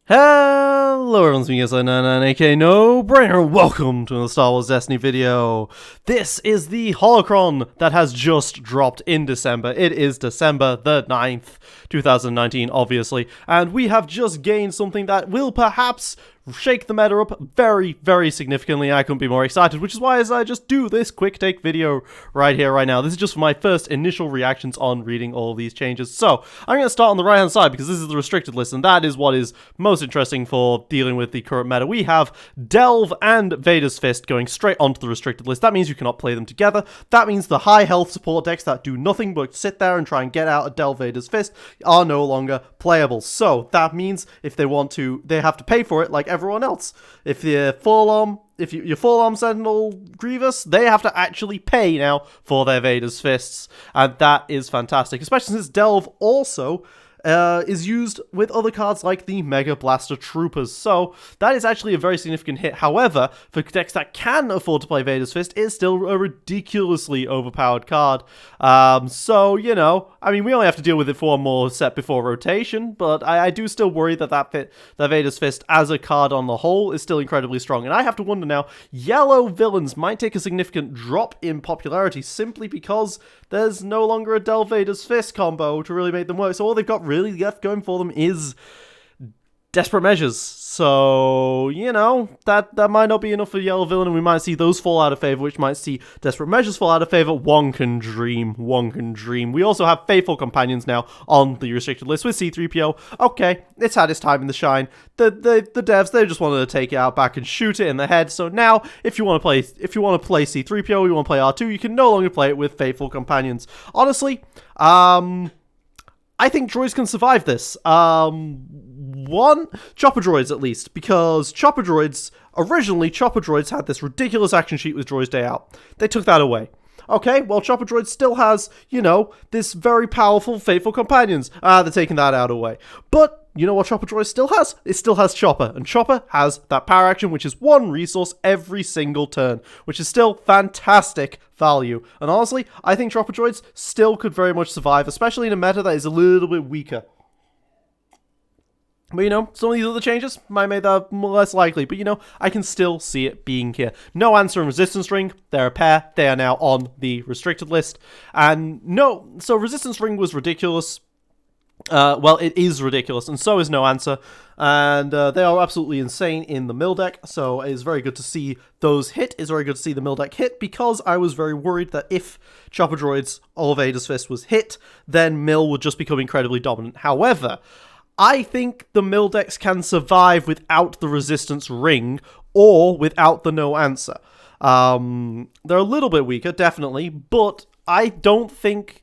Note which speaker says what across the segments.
Speaker 1: Hello everyone, it's me, aka No Brainer. Welcome to the Star Wars Destiny video. This is the Holocron that has just dropped in December. It is December the 9th, 2019, obviously, and we have just gained something that will perhaps shake the meta up very, very significantly. I couldn't be more excited, which is why I just do this quick take video right here, right now. This is just for my first initial reactions on reading all of these changes. So, I'm going to start on the right-hand side because this is the restricted list, and that is what is most interesting for dealing with the current meta. We have Delve and Vader's Fist going straight onto the restricted list. That means you cannot play them together. That means the high health support decks that do nothing but sit there and try and get out a Delve Vader's Fist are no longer playable. So, that means if they want to, they have to pay for it like everyone else. If you're full arm Sentinel Grievous, they have to actually pay now for their Vader's Fists, and that is fantastic, especially since Delve also is used with other cards like the Mega Blaster Troopers, so that is actually a very significant hit. However, for decks that can afford to play Vader's Fist, it's still a ridiculously overpowered card. So, you know, I mean, we only have to deal with it for one more set before rotation, but I do still worry that Vader's Fist as a card on the whole is still incredibly strong. And I have to wonder now, yellow villains might take a significant drop in popularity simply because there's no longer a Delve Vader's Fist combo to really make them work. So all they've got really left going for them is desperate measures. So, you know, that might not be enough for yellow villain, and we might see those fall out of favor, which might see desperate measures fall out of favor. One can dream. One can dream. We also have faithful companions now on the restricted list with C-3PO. Okay, it's had its time in the shine. The devs, they just wanted to take it out back and shoot it in the head. So now, if you want to play C-3PO, you want to play R2, you can no longer play it with faithful companions. Honestly, I think droids can survive this. Chopper droids at least, because originally Chopper droids had this ridiculous action sheet with Droids Day Out. They took that away. Okay, well, Chopper Droid still has, you know, this very powerful faithful companions. They're taking that out away. But you know what Chopper Droid still has? It still has Chopper, and Chopper has that power action, which is one resource every single turn, which is still fantastic value. And honestly, I think Chopper Droids still could very much survive, especially in a meta that is a little bit weaker. But, you know, some of these other changes might make that less likely. But, you know, I can still see it being here. No Answer and Resistance Ring. They're a pair. They are now on the restricted list. And no, so Resistance Ring was ridiculous. Well, it is ridiculous. And so is No Answer. And they are absolutely insane in the mill deck. So it is very good to see those hit. It's very good to see the mill deck hit. Because I was very worried that if Chopper Droids or Vader's Fist was hit, then mill would just become incredibly dominant. However, I think the mill decks can survive without the Resistance Ring or without the No Answer. They're a little bit weaker, definitely, but I think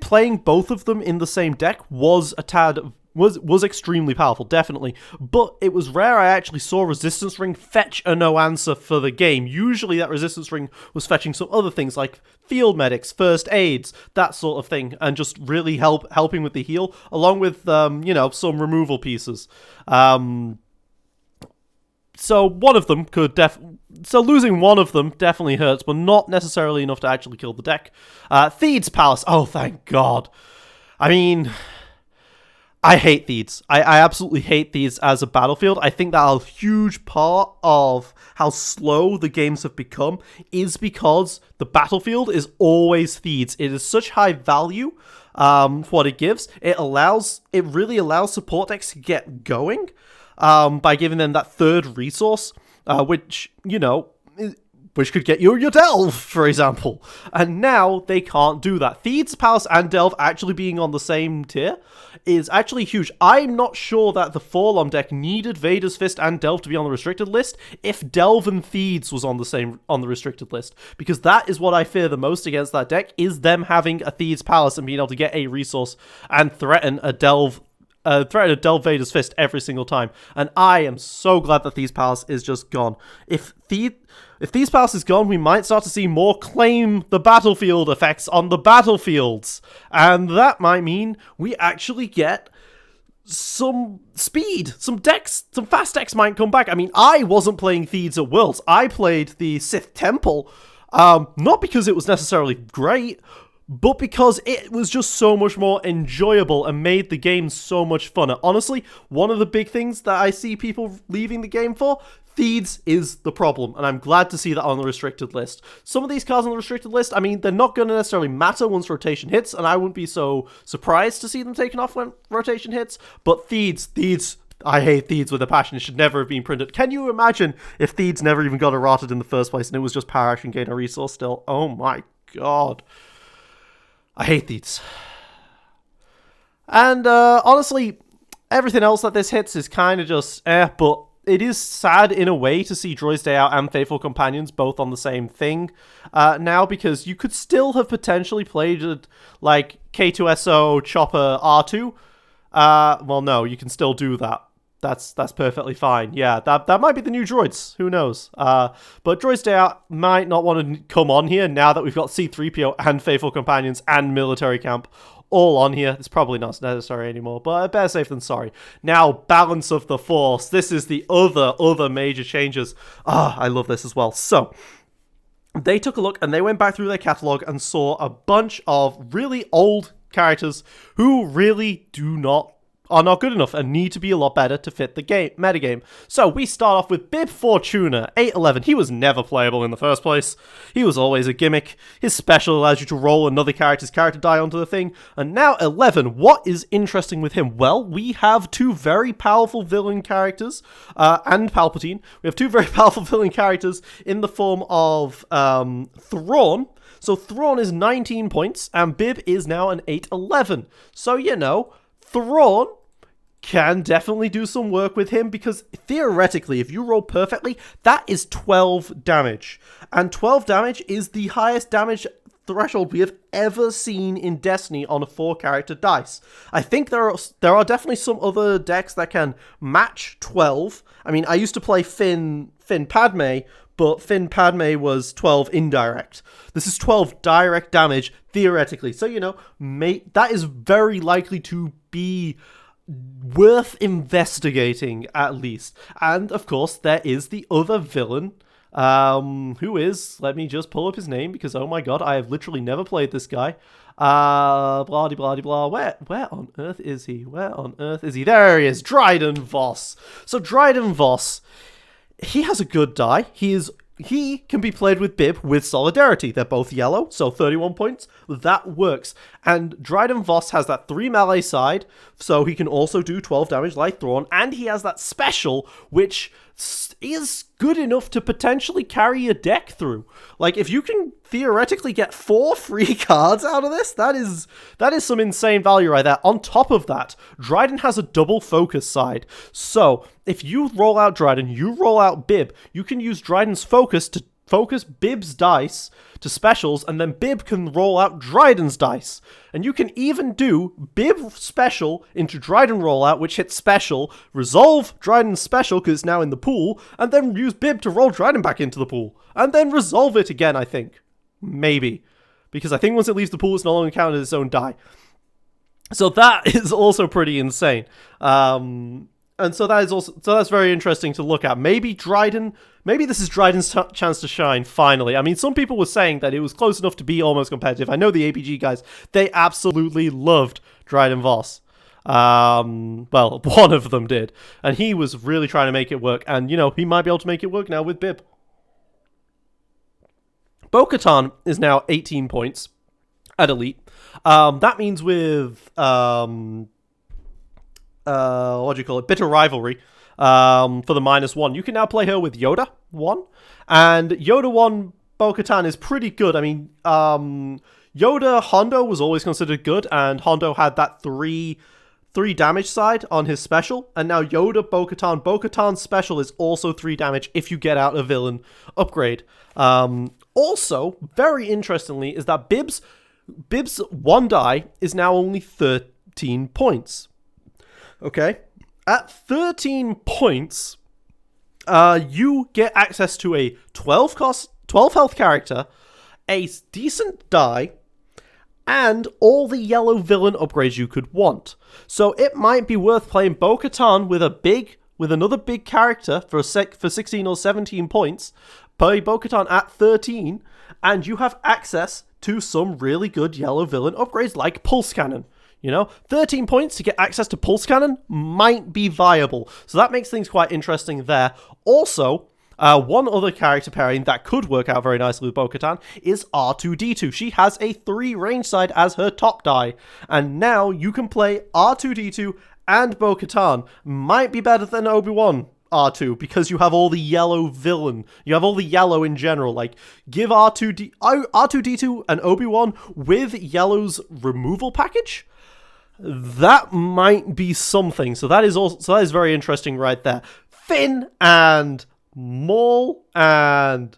Speaker 1: playing both of them in the same deck was extremely powerful, definitely. But it was rare I actually saw Resistance Ring fetch a No Answer for the game. Usually that Resistance Ring was fetching some other things like field medics, first aids, that sort of thing, and just really helping with the heal, along with, you know, some removal pieces. So one of them could so losing one of them definitely hurts, but not necessarily enough to actually kill the deck. Theed's Palace. Oh, thank God. I mean, I hate Theeds. I absolutely hate Theeds as a battlefield. I think that a huge part of how slow the games have become is because the battlefield is always Theeds. It is such high value for what it gives. It really allows support decks to get going by giving them that third resource, which, you know, which could get you your Delve, for example. And now they can't do that. Theeds, Palace, and Delve actually being on the same tier is actually huge. I'm not sure that the Forlom deck needed Vader's Fist and Delve to be on the restricted list if Delve and Theeds was on the restricted list, because that is what I fear the most against that deck, is them having a Theeds Palace and being able to get a resource and threaten a Delve Vader's Fist every single time. And I am so glad that Theeds Palace is just gone. If Theeds Palace is gone, we might start to see more claim the battlefield effects on the battlefields. And that might mean we actually get some speed. Some fast decks might come back. I mean, I wasn't playing Theeds at Worlds. I played the Sith Temple, not because it was necessarily great, but because it was just so much more enjoyable and made the game so much funner. Honestly, one of the big things that I see people leaving the game for, Theeds is the problem, and I'm glad to see that on the restricted list. Some of these cards on the restricted list, I mean, they're not going to necessarily matter once rotation hits, and I wouldn't be so surprised to see them taken off when rotation hits, but Theeds, I hate Theeds with a passion. It should never have been printed. Can you imagine if Theeds never even got errated in the first place and it was just power action gain a resource still? Oh my god. I hate Theeds. And honestly, everything else that this hits is kind of just but it is sad in a way to see Droid's Day Out and Faithful Companions both on the same thing now, because you could still have potentially played it like K2SO, Chopper, R2. Well, no, you can still do that. That's perfectly fine. Yeah, that might be the new droids. Who knows? But Droid's Day Out might not want to come on here now that we've got C-3PO and Faithful Companions and Military Camp all on here. It's probably not necessary anymore, but better safe than sorry. Now, Balance of the Force. This is the other major changes. I love this as well. So, they took a look and they went back through their catalog and saw a bunch of really old characters who really are not good enough and need to be a lot better to fit the metagame. So we start off with Bib Fortuna, 811. He was never playable in the first place. He was always a gimmick. His special allows you to roll another character's character die onto the thing. And now 11, what is interesting with him? Well, we have two very powerful villain characters, and Palpatine. We have two very powerful villain characters in the form of Thrawn. So Thrawn is 19 points, and Bib is now an 811. So, you know, Thrawn can definitely do some work with him, because theoretically, if you roll perfectly, that is 12 damage. And 12 damage is the highest damage threshold we have ever seen in Destiny on a 4-character dice. I think there are definitely some other decks that can match 12. I mean, I used to play Finn Padme, but Finn Padme was 12 indirect. This is 12 direct damage, theoretically. So, you know, that is very likely to be worth investigating, at least. And, of course, there is the other villain, who is, let me just pull up his name, because, oh my god, I have literally never played this guy. Blah, de blah, de blah. Where on earth is he? Where on earth is he? There he is, Dryden Voss. So, Dryden Voss, he has a good die. He can be played with Bib with Solidarity. They're both yellow, so 31 points. That works. And Dryden Voss has that 3 melee side, so he can also do 12 damage like Thrawn. And he has that special, which is good enough to potentially carry a deck through. Like, if you can theoretically get 4 free cards out of this, that is some insane value right there. On top of that, Dryden has a double focus side. So, if you roll out Dryden, you roll out Bib, you can use Dryden's focus to focus Bib's dice to specials, and then Bib can roll out Dryden's dice. And you can even do Bib special into Dryden rollout, which hits special, resolve Dryden's special because it's now in the pool, and then use Bib to roll Dryden back into the pool. And then resolve it again, I think. Maybe. Because I think once it leaves the pool, it's no longer counted as its own die. So that is also pretty insane. And so that's very interesting to look at. Maybe this is Dryden's chance to shine, finally. I mean, some people were saying that it was close enough to be almost competitive. I know the APG guys, they absolutely loved Dryden Voss. Well, one of them did. And he was really trying to make it work. And, you know, he might be able to make it work now with Bib. Bo-Katan is now 18 points at Elite. That means with... what do you call it? Bitter Rivalry, for the -1. You can now play her with Yoda 1, and Yoda 1 Bo-Katan is pretty good. I mean, Yoda Hondo was always considered good, and Hondo had that 3 damage side on his special, and now Yoda Bo-Katan's special is also 3 damage if you get out a villain upgrade. Also, very interestingly, is that Bib's 1 die is now only 13 points. Okay, at 13 points, you get access to a 12 health character, a decent die, and all the yellow villain upgrades you could want. So it might be worth playing Bo-Katan with another big character for 16 or 17 points. Play Bo-Katan at 13, and you have access to some really good yellow villain upgrades like Pulse Cannon. You know, 13 points to get access to Pulse Cannon might be viable. So that makes things quite interesting there. Also, one other character pairing that could work out very nicely with Bo-Katan is R2-D2. She has a 3 range side as her top die. And now you can play R2-D2 and Bo-Katan. Might be better than Obi-Wan R2 because you have all the yellow villain. You have all the yellow in general. Like, give R2-D2 and Obi-Wan with Yellow's removal package. That might be something. So that is very interesting right there. Finn and Maul and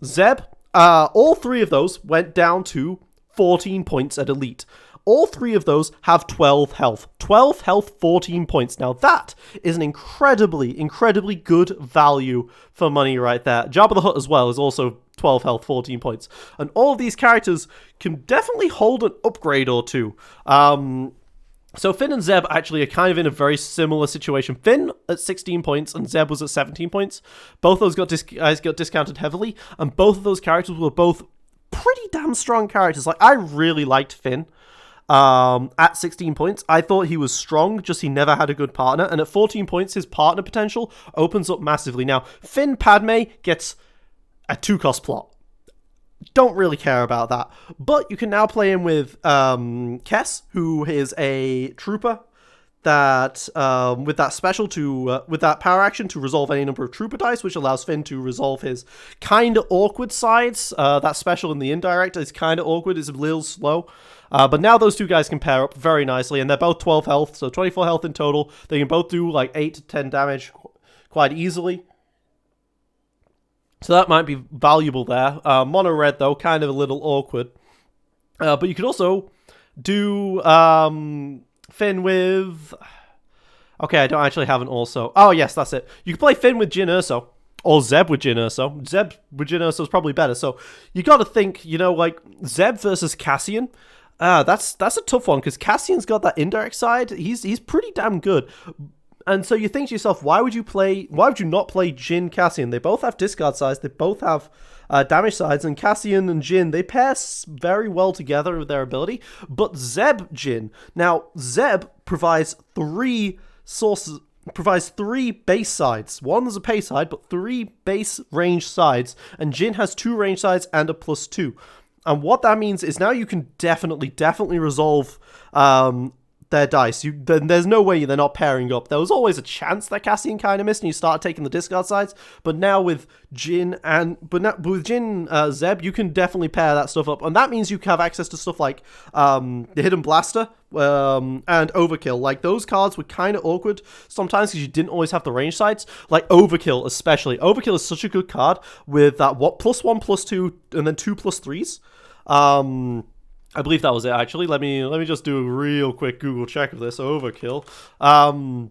Speaker 1: Zeb, all 3 of those went down to 14 points at Elite. All 3 of those have 12 health. 12 health, 14 points. Now that is an incredibly, incredibly good value for money right there. Jabba the Hutt as well is also 12 health, 14 points. And all of these characters can definitely hold an upgrade or two. So Finn and Zeb actually are kind of in a very similar situation. Finn at 16 points and Zeb was at 17 points. Both those got discounted heavily, and both of those characters were both pretty damn strong characters. Like, I really liked Finn at 16 points. I thought he was strong, just he never had a good partner. And at 14 points, his partner potential opens up massively. Now, Finn Padme gets a 2-cost plot. Don't really care about that. But you can now play him with Kess, who is a trooper that with that special to with that power action to resolve any number of trooper dice, which allows Finn to resolve his kind of awkward sides. That special in the indirect is kind of awkward, it's a little slow. But now those 2 guys can pair up very nicely, and they're both 12 health, so 24 health in total. They can both do like 8 to 10 damage quite easily. So that might be valuable there. Mono red, though, kind of a little awkward. But you could also do Finn with... Okay, I don't actually have an also. Oh, yes, that's it. You can play Finn with Jyn Erso. Or Zeb with Jyn Erso. Zeb with Jyn Erso is probably better. So you got to think, you know, like Zeb versus Cassian. That's a tough one, because Cassian's got that indirect side. He's pretty damn good. And so you think to yourself, why would you not play Jyn Cassian? They both have discard sides, they both have damage sides, and Cassian and Jyn, they pair very well together with their ability. But Zeb Jyn, now Zeb provides 3 base sides. One is a pay side, but 3 base range sides, and Jyn has 2 range sides and a +2. And what that means is now you can definitely resolve their dice. There's no way they're not pairing up. There was always a chance that Cassian kind of missed and you start taking the discard sides, but now with Jyn Zeb, you can definitely pair that stuff up, and that means you have access to stuff like the Hidden Blaster and Overkill. Like, those cards were kind of awkward sometimes because you didn't always have the range sides. Like Overkill especially. Overkill is such a good card with that +1, +2, and then 2 +3s. I believe that was it, actually. Let me just do a real quick Google check of this. Overkill. And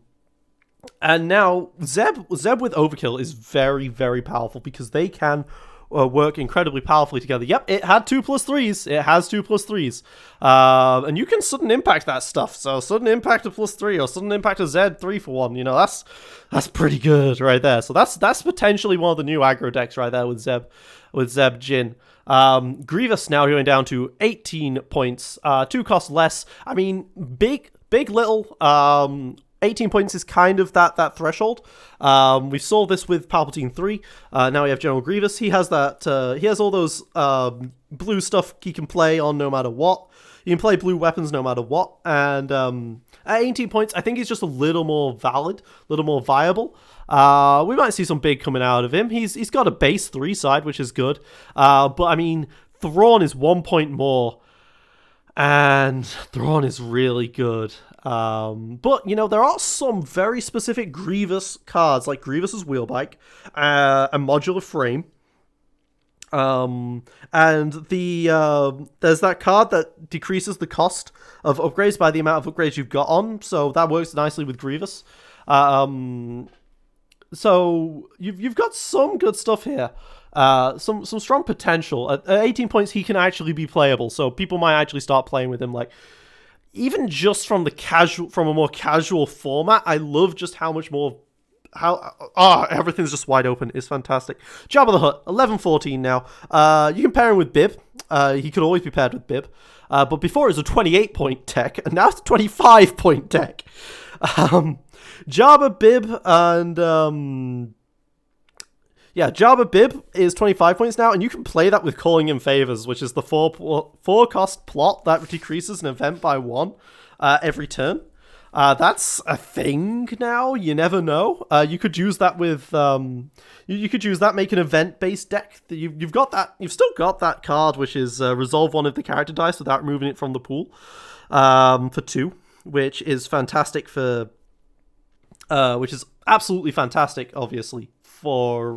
Speaker 1: now, Zeb with Overkill is very, very powerful because they can work incredibly powerfully together. Yep, it had 2 +3s. It has 2 +3s. And you can sudden impact that stuff. So sudden impact a +3 or sudden impact a Z 3 for 1. You know, that's pretty good right there. So that's potentially one of the new aggro decks right there with Zeb Jyn. Grievous now going down to 18 points, 2 costs less. I mean, big, little. 18 points is kind of that threshold. We saw this with Palpatine 3. Now we have General Grievous. He has that. He has all those blue stuff he can play on no matter what. You can play blue weapons no matter what. And at 18 points, I think he's just a little more valid, a little more viable. We might see some big coming out of him. He's got a base 3 side, which is good. But I mean, Thrawn is 1 point more, and Thrawn is really good. But you know, there are some very specific Grievous cards, like Grievous's Wheelbike, a modular frame. And there's that card that decreases the cost of upgrades by the amount of upgrades you've got on, so that works nicely with Grievous. So you've got some good stuff here. Some strong potential. At 18 points, he can actually be playable, so people might actually start playing with him. Like, even just from a more casual format, I love just how much more everything's just wide open. It's fantastic. Jabba the Hutt, 11-14 now. You can pair him with Bib. He could always be paired with Bib. But before it was a 28-point tech, and now it's a 25-point tech. Jabba, Bib, and Jabba Bib is 25 points now, and you can play that with Calling in Favors, which is the 4-cost plot that decreases an event by 1 every turn. That's a thing now. You never know. You could use that with you could use that, make an event-based deck. You've got that. You've still got that card, which is resolve one of the character dice without removing it from the pool for 2, which is fantastic for. Which is absolutely fantastic, obviously, for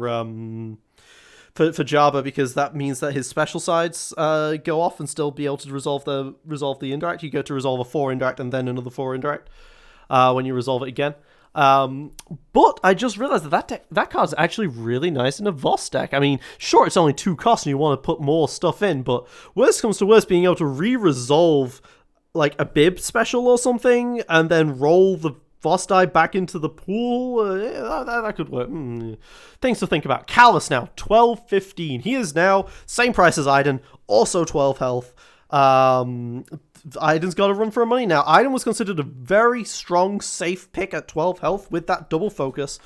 Speaker 1: Jabba, because that means that his special sides go off and still be able to resolve the indirect. You go to resolve a 4 indirect and then another 4 indirect when you resolve it again. But I just realized that card's actually really nice in a Voss deck. I mean, sure, it's only 2 costs and you want to put more stuff in, but worst comes to worst, being able to re-resolve like a Bib special or something and then roll the Voss die back into the pool, that could work. Things to think about. Callus now, 12-15. He is now same price as Iden, also 12 health. Iden's got to run for money now. Iden was considered a very strong, safe pick at 12 health with that double focus.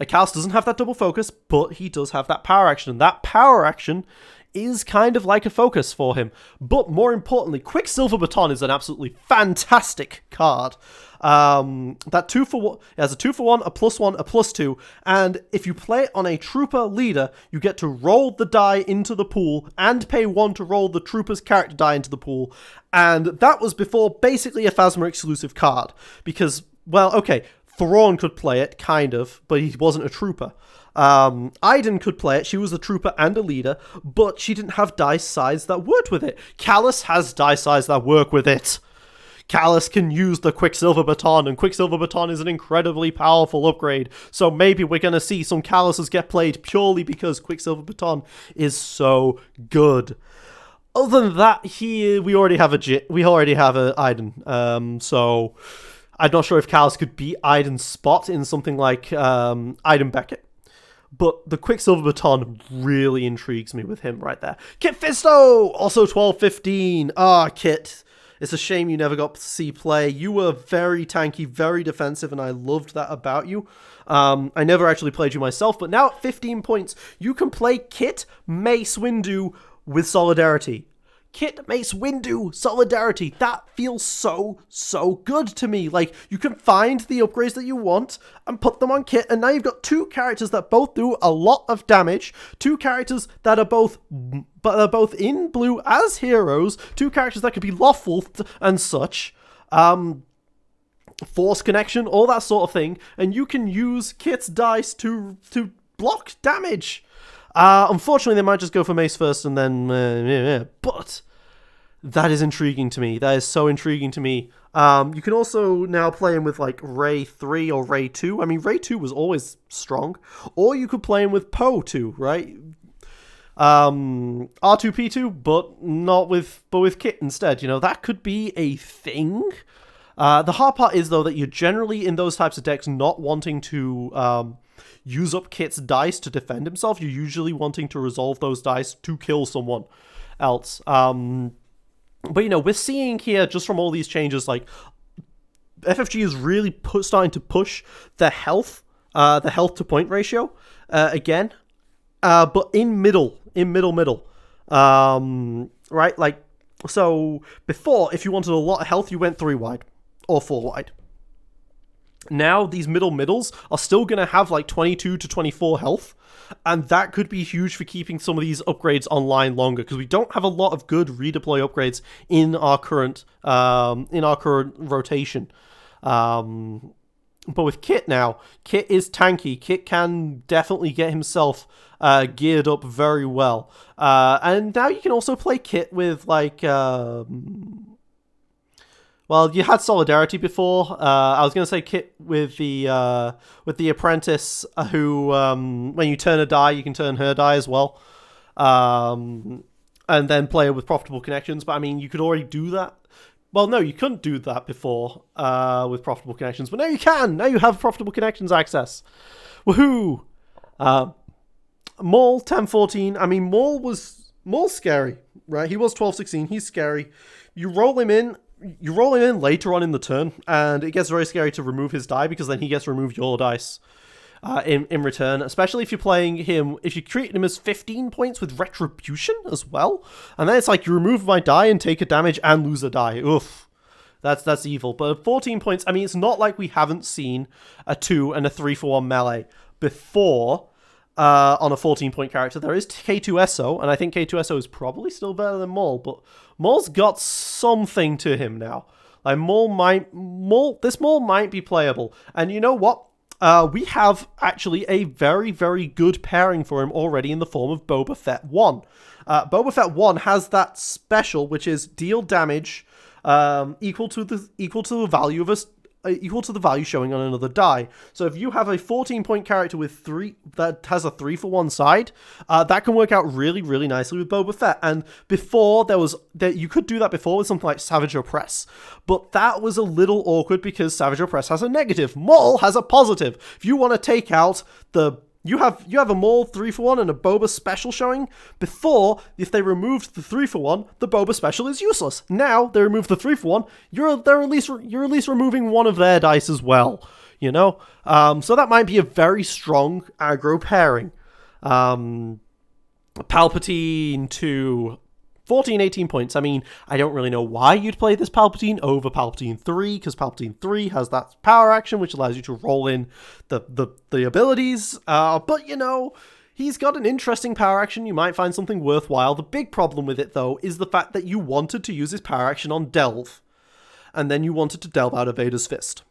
Speaker 1: Callus doesn't have that double focus, but he does have that power action. And that power action is kind of like a focus for him. But more importantly, Quicksilver Baton is an absolutely fantastic card. That 2-for-1 has a 2-for-1, a +1, a +2, and if you play it on a trooper leader, you get to roll the die into the pool and pay 1 to roll the trooper's character die into the pool. And that was before basically a Phasma exclusive card, because, well, okay, Thrawn could play it, kind of, but he wasn't a trooper. Iden could play it. She was a trooper and a leader, but she didn't have dice size that worked with it. Callus has dice size that work with it. Callus can use the Quicksilver Baton, and Quicksilver Baton is an incredibly powerful upgrade, so maybe we're going to see some Calluses get played purely because Quicksilver Baton is so good. Other than that, we already have a Iden, so I'm not sure if Callus could beat Iden's spot in something like Iden Beckett. But the Quicksilver Baton really intrigues me with him right there. Kit Fisto! Also 12-15. Kit. It's a shame you never got to see play. You were very tanky, very defensive, and I loved that about you. I never actually played you myself, but now at 15 points, you can play Kit, Mace, Windu with Solidarity. Kit, Mace, Windu, Solidarity. That feels so good to me. Like, you can find the upgrades that you want and put them on Kit, and now you've got 2 characters that both do a lot of damage, 2 characters that are both in blue as heroes, 2 characters that could be lawful and such, force connection, all that sort of thing, and you can use Kit's dice to block damage. Unfortunately, they might just go for Mace first and then, but that is intriguing to me. That is so intriguing to me. You can also now play him with like Ray 3 or Ray 2. I mean, Ray 2 was always strong. Or you could play him with Poe 2, right? R2-P2, but with Kit instead. You know, that could be a thing. The hard part is, though, that you're generally in those types of decks not wanting to use up Kit's dice to defend himself. You're usually wanting to resolve those dice to kill someone else. But, you know, we're seeing here, just from all these changes, like, FFG is really starting to push the health to point ratio again, but in middle. Right? Like, so before, if you wanted a lot of health, you went 3 wide or 4 wide. Now, these middles are still going to have like 22 to 24 health, and that could be huge for keeping some of these upgrades online longer, because we don't have a lot of good redeploy upgrades in our current rotation. But with Kit now, Kit is tanky. Kit can definitely get himself geared up very well. And now you can also play Kit with, like, well, you had Solidarity before. I was going to say Kit with the Apprentice, who, when you turn a die, you can turn her die as well. And then play it with Profitable Connections. But, I mean, you could already do that Well, no, you couldn't do that before with profitable connections, but now you can. Now you have profitable connections access. Woohoo! Maul 10-14. I mean, Maul's scary, right? He was 12-16. He's scary. You roll him in later on in the turn, and it gets very scary to remove his die because then he gets to remove your dice in return, especially if you're playing him, if you treat him as 15 points with Retribution as well, and then it's like you remove my die and take a damage and lose a die. Oof. That's evil. But 14 points, I mean, it's not like we haven't seen a 2 and a 3-for-1 melee before on a 14-point character. There is K2SO, and I think K2SO is probably still better than Maul, but Maul's got something to him now. Like, this Maul might be playable. And you know what? We have actually a very, very good pairing for him already in the form of Boba Fett 1. Boba Fett 1 has that special, which is deal damage equal to the value of equal to the value showing on another die. So if you have a 14-point character with 3 that has a 3-for-1 side, that can work out really, really nicely with Boba Fett. And before you could do that before with something like Savage Opress, but that was a little awkward because Savage Opress has a negative. Maul has a positive. If you want to take out you have a Maul 3-for-1 and a Boba special showing. Before, if they removed the 3-for-1, the Boba special is useless. Now they remove the 3-for-1, you're at least removing one of their dice as well. You know, so that might be a very strong aggro pairing. Palpatine to 14, 18 points. I mean, I don't really know why you'd play this Palpatine over Palpatine 3, because Palpatine 3 has that power action, which allows you to roll in the abilities. But, you know, he's got an interesting power action. You might find something worthwhile. The big problem with it, though, is the fact that you wanted to use his power action on Delve, and then you wanted to delve out of Vader's Fist.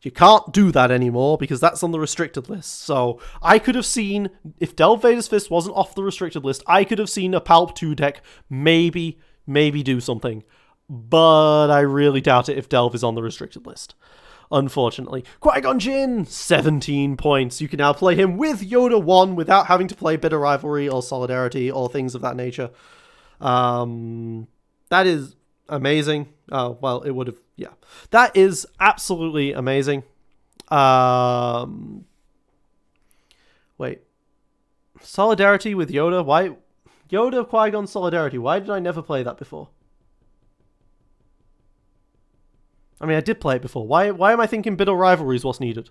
Speaker 1: You can't do that anymore because that's on the restricted list. So I could have seen, if Delve Vader's Fist wasn't off the restricted list, I could have seen a Palp 2 deck maybe do something. But I really doubt it if Delve is on the restricted list, unfortunately. Qui-Gon Jinn, 17 points. You can now play him with Yoda 1 without having to play Bitter Rivalry or Solidarity or things of that nature. That is amazing. Oh, well, it would have, yeah. That is absolutely amazing. Wait. Solidarity with Yoda? Why? Yoda, Qui-Gon, Solidarity. Why did I never play that before? I mean, I did play it before. Why am I thinking Bitter Rivalry is what's needed?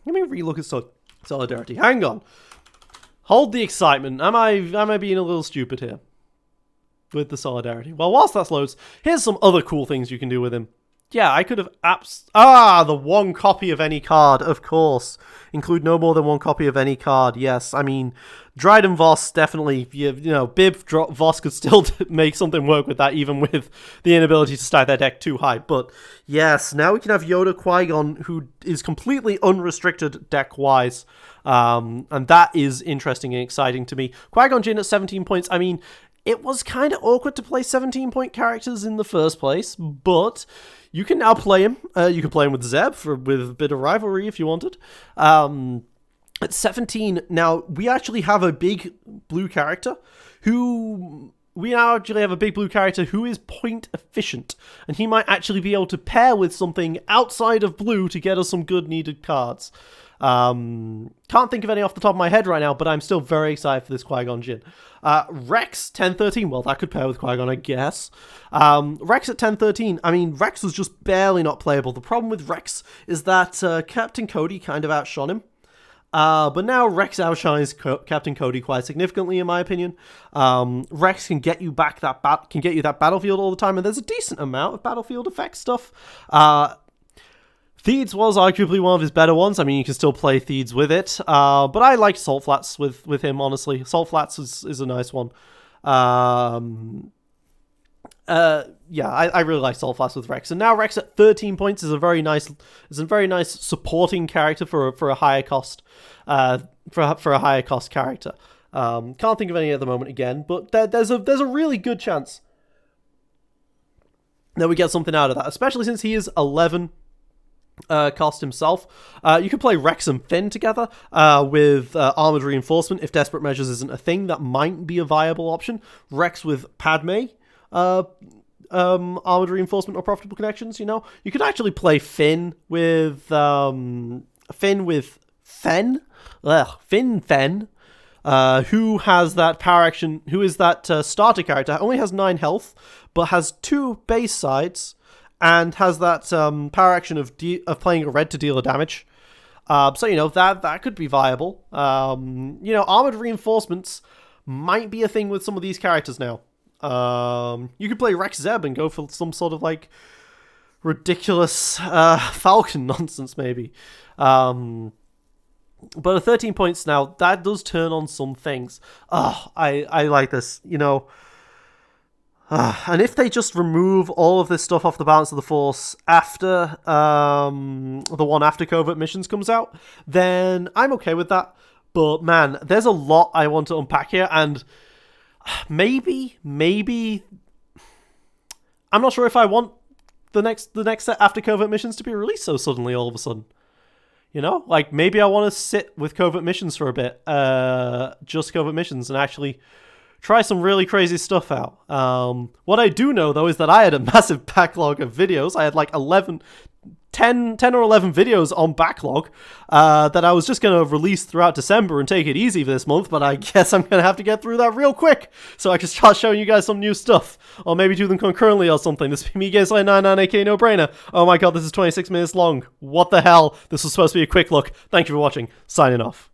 Speaker 1: Let me relook at Solidarity. Hang on. Hold the excitement. Am I being a little stupid here with the Solidarity? Well, whilst that loads, here's some other cool things you can do with him. Yeah, I could have the one copy of any card, of course. Include no more than one copy of any card, yes. I mean, Dryden Voss, definitely, you know, Bib Voss could still make something work with that, even with the inability to stack their deck too high. But yes, now we can have Yoda Qui-Gon, who is completely unrestricted deck-wise. And that is interesting and exciting to me. Qui-Gon Jinn at 17 points, I mean, it was kind of awkward to play 17-point characters in the first place, but you can now play him. You can play him with Zeb with a bit of rivalry if you wanted. At 17, now we actually have a big blue character who is point efficient, and he might actually be able to pair with something outside of blue to get us some good needed cards. Can't think of any off the top of my head right now, but I'm still very excited for this Qui-Gon Jinn. Rex 10-13, well, that could pair with Qui-Gon, I guess. Rex at 10-13, I mean, Rex was just barely not playable. The problem with Rex is that Captain Cody kind of outshone him. But now Rex outshines Captain Cody quite significantly, in my opinion. Rex can get you back that battlefield all the time, and there's a decent amount of battlefield effect stuff. Theeds was arguably one of his better ones. I mean, you can still play Theeds with it. But I liked Salt Flats with him, honestly. Salt Flats is a nice one. Yeah, I really like Salt Flats with Rex. And now Rex at 13 points is a very nice supporting character for a higher cost for a higher cost character. Can't think of any at the moment again, but there's a really good chance that we get something out of that, especially since he is 11 cost himself. You could play Rex and Finn together with Armored Reinforcement if Desperate Measures isn't a thing. That might be a viable option. Rex with Padme armored reinforcement or profitable connections. You know, you could actually play Finn with Fen, who has that power action, who is that starter character, only has 9 health, but has 2 base sides, and has that power action of playing a red to deal a damage. So, you know, that could be viable. You know, armored reinforcements might be a thing with some of these characters now. You could play Rex Zeb and go for some sort of, like, ridiculous Falcon nonsense, maybe. But at 13 points now, that does turn on some things. Oh, I like this, you know. And if they just remove all of this stuff off the balance of the force after the one after covert missions comes out, then I'm okay with that. But man, there's a lot I want to unpack here, and maybe I'm not sure if I want the next set after covert missions to be released so suddenly all of a sudden. You know, like, maybe I want to sit with covert missions for a bit, just covert missions, and actually try some really crazy stuff out. What I do know, though, is that I had a massive backlog of videos. I had like 10 or 11 videos on backlog that I was just going to release throughout December and take it easy for this month, but I guess I'm going to have to get through that real quick so I can start showing you guys some new stuff, or maybe do them concurrently or something. This is me, Gameslay99, aka No Brainer. Oh my god, this is 26 minutes long. What the hell? This was supposed to be a quick look. Thank you for watching. Signing off.